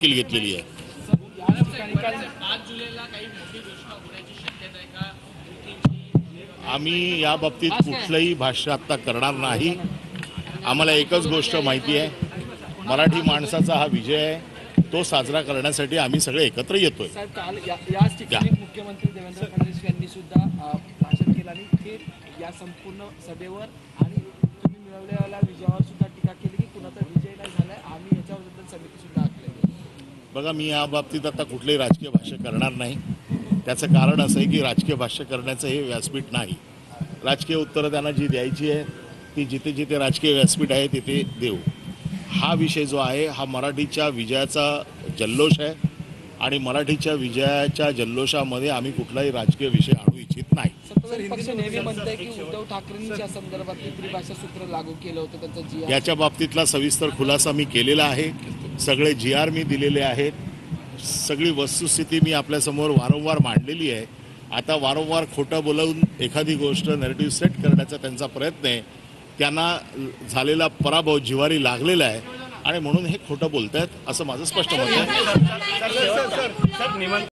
घेतलेली आहे। आम्ही या बाबतीत कुठलंही भाष्य आता करणार नाही। आम्हाला एकच गोष्ट माहिती आहे, मराठी माणसाचा हा विजय आहे, तो साजरा करण्यासाठी आम्ही सगळे एकत्र येतोय। साहेब, काल याच ठिकाणी मुख्यमंत्री देवेंद्र फडणवीस यांनी सुद्धा भाषण केलं आणि थेट या संपूर्ण सभेवर आणि तुम्ही मिळवलेल्या विजयावर सुद्धा टीका केली की कुणाचा विजय नाही झालाय, आम्ही याच्याबद्दल समिती सुद्धा आखली। बघा, मी या बाबतीत आता कुठलेही राजकीय भाष्य करणार नाही। त्याचं कारण असं आहे की राजकीय भाष्य करण्याचं हे व्यासपीठ नाही। राजकीय उत्तरं त्यांना जी द्यायची आहे ती जिथे जिथे राजकीय व्यासपीठ आहे तिथे देऊ। हा विषय जो आहे हा मराठीच्या विजयाचा जल्लोष आहे आणि मराठीच्या विजयाच्या जल्लोषामध्ये आम्ही कुठलाही राजकीय विषय आणू इच्छित नाही। सत्ताधारी पक्ष नेहमी म्हणतंय की उद्धव ठाकरेंच्या संदर्भातली त्रिभाषा सूत्र लागू केलं होतं, त्यांचं जी याच्या बाबतीतला सविस्तर खुलासा मी केलेला आहे। सगळे GR मी दिलेले आहेत। सगळी वस्तुस्थिती मी आपल्यासमोर वारंवार मांडलेली आहे। आता वारंवार खोटं बोलवून एखादी गोष्ट नॅरेटिव्ह सेट करण्याचा त्यांचा प्रयत्न आहे। त्यांना झालेला पराभव जिवारी लागलेला आहे आणि म्हणून हे खोटं बोलतायत असं माझं स्पष्ट मत आहे।